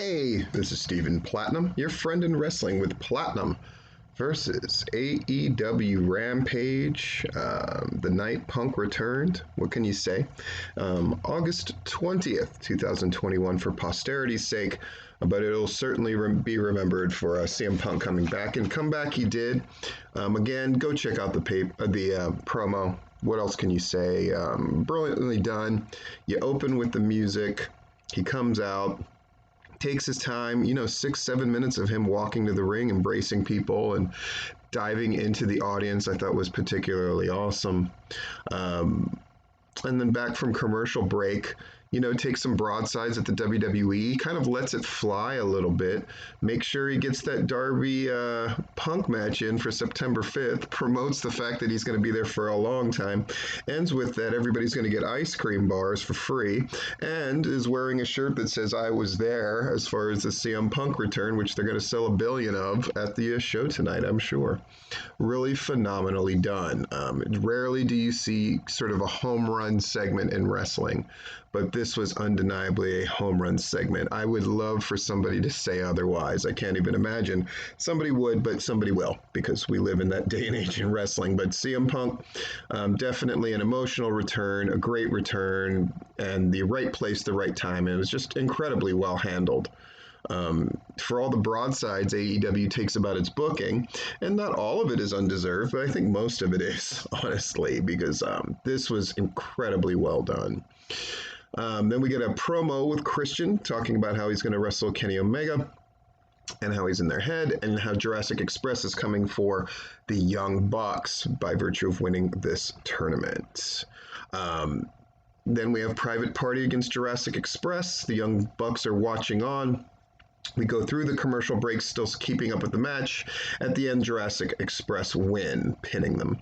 Hey, this is Steven Platinum, your friend in wrestling with Platinum versus AEW Rampage. The night Punk returned. What can you say? August 20th, 2021, for posterity's sake, but it'll certainly be remembered for CM Punk coming back. And come back he did. Again, go check out the promo. What else can you say? Brilliantly done. You open with the music. He comes out, takes his time, 6-7 minutes of him walking to the ring, embracing people and diving into the audience, I thought was particularly awesome. And then back from commercial break, takes some broadsides at the WWE, kind of lets it fly a little bit, make sure he gets that Darby Punk match in for September 5th, promotes the fact that he's going to be there for a long time, ends with that everybody's going to get ice cream bars for free, and is wearing a shirt that says I was there as far as the CM Punk return, which they're going to sell 1 billion of at the show tonight, I'm sure. Really phenomenally done. Rarely do you see sort of a home run segment in wrestling, but this was undeniably a home run segment. I would love for somebody to say otherwise. I can't even imagine. Somebody would, but somebody will, because we live in that day and age in wrestling. But CM Punk, definitely an emotional return, a great return, and the right place, the right time. And it was just incredibly well handled. For all the broadsides AEW takes about its booking, and not all of it is undeserved, but I think most of it is, honestly, because this was incredibly well done. Then we get a promo with Christian talking about how he's going to wrestle Kenny Omega and how he's in their head, and how Jurassic Express is coming for the Young Bucks by virtue of winning this tournament. Then we have Private Party against Jurassic Express. The Young Bucks are watching on. We go through the commercial breaks, still keeping up with the match. At the end, Jurassic Express win, pinning them.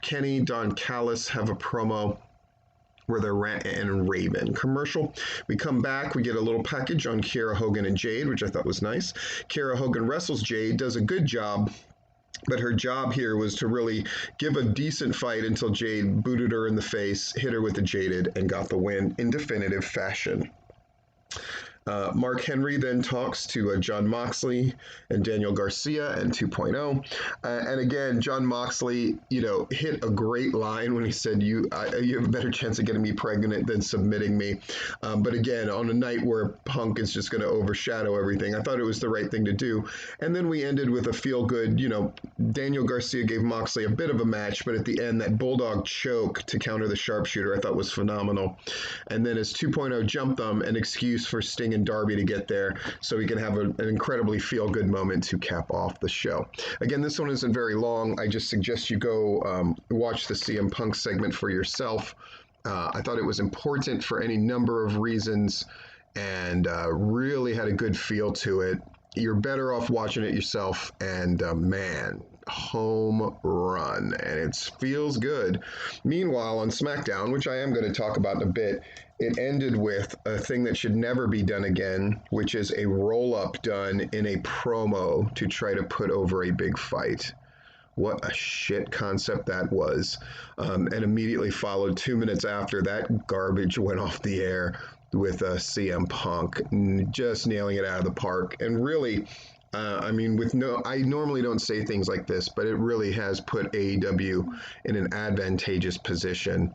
Kenny, Don Callis have a promo where they're and Raven commercial. We come back, we get a little package on Kiera Hogan and Jade, which I thought was nice. Kiera Hogan wrestles Jade, does a good job, but her job here was to really give a decent fight until Jade booted her in the face, hit her with the Jaded, and got the win in definitive fashion. Mark Henry then talks to Jon Moxley and Daniel Garcia and 2.0. And again, Jon Moxley, hit a great line when he said, you have a better chance of getting me pregnant than submitting me. But again, on a night where Punk is just going to overshadow everything, I thought it was the right thing to do. And then we ended with a feel-good, Daniel Garcia gave Moxley a bit of a match, but at the end, that Bulldog choke to counter the sharpshooter I thought was phenomenal. And then as 2.0 jumped them, an excuse for Sting and Darby to get there so we can have an incredibly feel-good moment to cap off the show. Again, this one isn't very long. I just suggest you go watch the CM Punk segment for yourself. I thought it was important for any number of reasons, and really had a good feel to it. You're better off watching it yourself, and man, home run, and it feels good. Meanwhile, on SmackDown, which I am going to talk about in a bit, it ended with a thing that should never be done again, which is a roll-up done in a promo to try to put over a big fight. What a shit concept that was. And immediately followed 2 minutes after that garbage went off the air with CM Punk just nailing it out of the park. And really, I normally don't say things like this, but it really has put AEW in an advantageous position.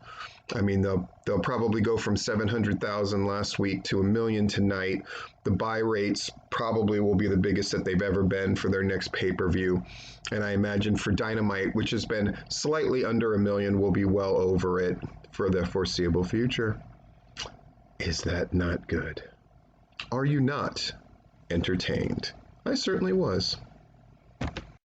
I mean, they'll probably go from 700,000 last week to 1 million tonight. The buy rates probably will be the biggest that they've ever been for their next pay-per-view. And I imagine for Dynamite, which has been slightly under 1 million, will be well over it for the foreseeable future. Is that not good? Are you not entertained? I certainly was.